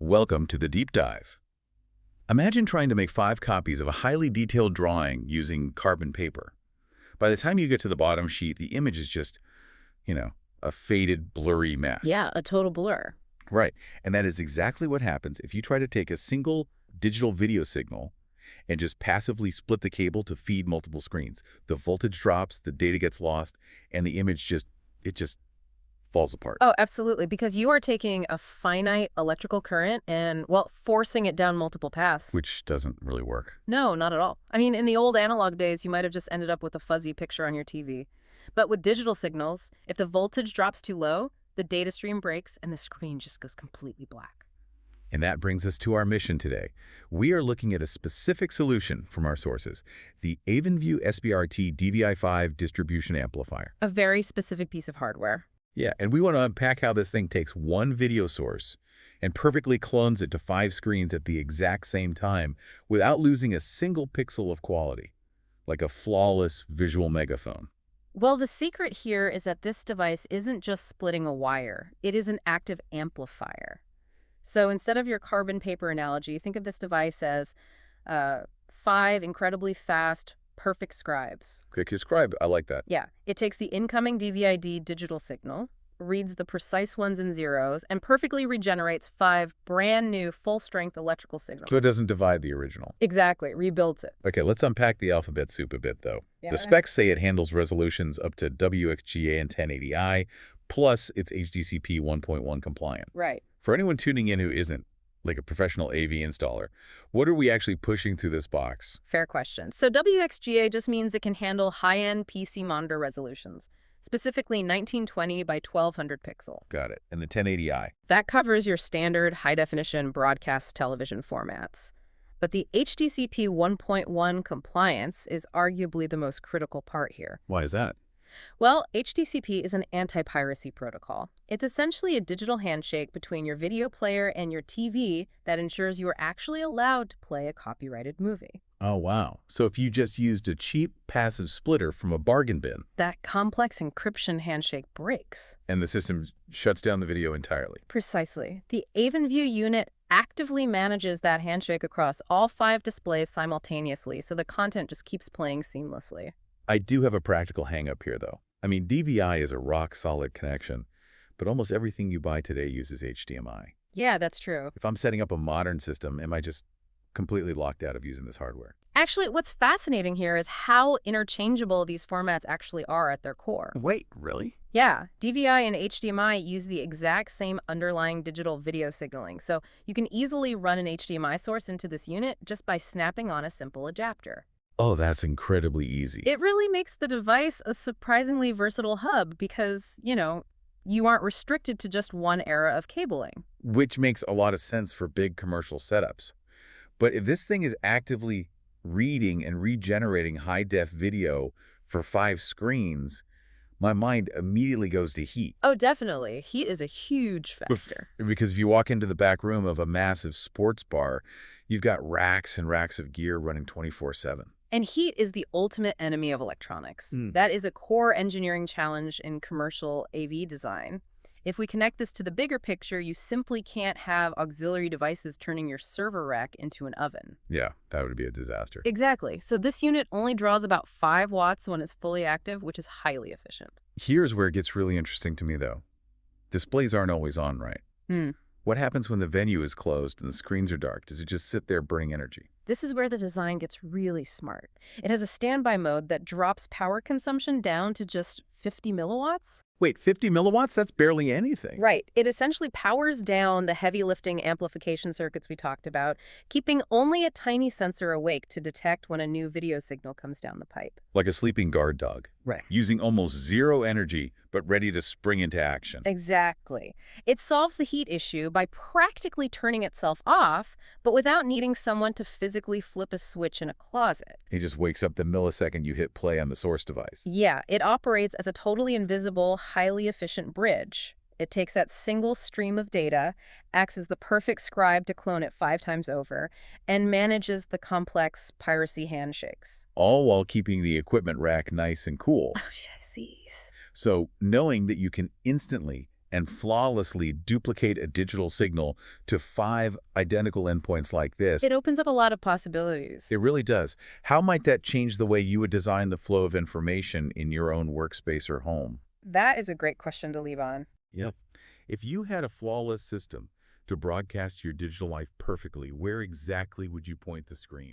Welcome to the deep dive. Imagine trying to make 5 copies of a highly detailed drawing using carbon paper. By the time you get to the bottom sheet, the image is just, a faded, blurry mess. Yeah, a total blur. Right. And that is exactly what happens if you try to take a single digital video signal and just passively split the cable to feed multiple screens. The voltage drops, the data gets lost, and the image just falls apart. Oh, absolutely, because you are taking a finite electrical current and, well, forcing it down multiple paths. Which doesn't really work. No, not at all. I mean, in the old analog days, you might have just ended up with a fuzzy picture on your TV. But with digital signals, if the voltage drops too low, the data stream breaks and the screen just goes completely black. And that brings us to our mission today. We are looking at a specific solution from our sources, the Avenview SPLIT-DVI-5 distribution amplifier. A very specific piece of hardware. Yeah, and we want to unpack how this thing takes one video source and perfectly clones it to 5 screens at the exact same time without losing a single pixel of quality, like a flawless visual megaphone. Well, the secret here is that this device isn't just splitting a wire. It is an active amplifier. So instead of your carbon paper analogy, think of this device as 5 incredibly fast, perfect scribes. Quick scribe, I like that. Yeah, it takes the incoming DVI-D digital signal, reads the precise ones and zeros, and perfectly regenerates 5 brand new full-strength electrical signals. So it doesn't divide the original. Exactly, rebuilds it. Okay, let's unpack the alphabet soup a bit, though. Yeah. The specs say it handles resolutions up to WXGA and 1080i, plus it's HDCP 1.1 compliant. Right. For anyone tuning in who isn't, like a professional AV installer, what are we actually pushing through this box? Fair question. So WXGA just means it can handle high-end PC monitor resolutions, specifically 1920 by 1200 pixel. Got it. And the 1080i? That covers your standard high-definition broadcast television formats. But the HDCP 1.1 compliance is arguably the most critical part here. Why is that? Well, HDCP is an anti-piracy protocol. It's essentially a digital handshake between your video player and your TV that ensures you are actually allowed to play a copyrighted movie. Oh, wow. So if you just used a cheap passive splitter from a bargain bin, that complex encryption handshake breaks. And the system shuts down the video entirely. Precisely. The Avenview unit actively manages that handshake across all 5 displays simultaneously, so the content just keeps playing seamlessly. I do have a practical hang-up here, though. I mean, DVI is a rock-solid connection, but almost everything you buy today uses HDMI. Yeah, that's true. If I'm setting up a modern system, am I just completely locked out of using this hardware? Actually, what's fascinating here is how interchangeable these formats actually are at their core. Wait, really? Yeah, DVI and HDMI use the exact same underlying digital video signaling, so you can easily run an HDMI source into this unit just by snapping on a simple adapter. Oh, that's incredibly easy. It really makes the device a surprisingly versatile hub because, you aren't restricted to just one era of cabling. Which makes a lot of sense for big commercial setups. But if this thing is actively reading and regenerating high-def video for 5 screens, my mind immediately goes to heat. Oh, definitely. Heat is a huge factor. Because if you walk into the back room of a massive sports bar, you've got racks and racks of gear running 24/7. And heat is the ultimate enemy of electronics. That is a core engineering challenge in commercial AV design. If we connect this to the bigger picture, you simply can't have auxiliary devices turning your server rack into an oven. Yeah, that would be a disaster. Exactly. So this unit only draws about 5 watts when it's fully active, which is highly efficient. Here's where it gets really interesting to me, though. Displays aren't always on, right? What happens when the venue is closed and the screens are dark? Does it just sit there burning energy? This is where the design gets really smart. It has a standby mode that drops power consumption down to just 50 milliwatts. Wait, 50 milliwatts? That's barely anything. Right. It essentially powers down the heavy lifting amplification circuits we talked about, keeping only a tiny sensor awake to detect when a new video signal comes down the pipe. Like a sleeping guard dog. Right. Using almost zero energy, but ready to spring into action. Exactly. It solves the heat issue by practically turning itself off, but without needing someone to physically flip a switch in a closet. He just wakes up the millisecond you hit play on the source device. Yeah, it operates as a totally invisible, highly efficient bridge. It takes that single stream of data, acts as the perfect scribe to clone it 5 times over, and manages the complex piracy handshakes. All while keeping the equipment rack nice and cool. Oh, yes. So knowing that you can instantly and flawlessly duplicate a digital signal to 5 identical endpoints like this. It opens up a lot of possibilities. It really does. How might that change the way you would design the flow of information in your own workspace or home? That is a great question to leave on. Yep. If you had a flawless system to broadcast your digital life perfectly, where exactly would you point the screen?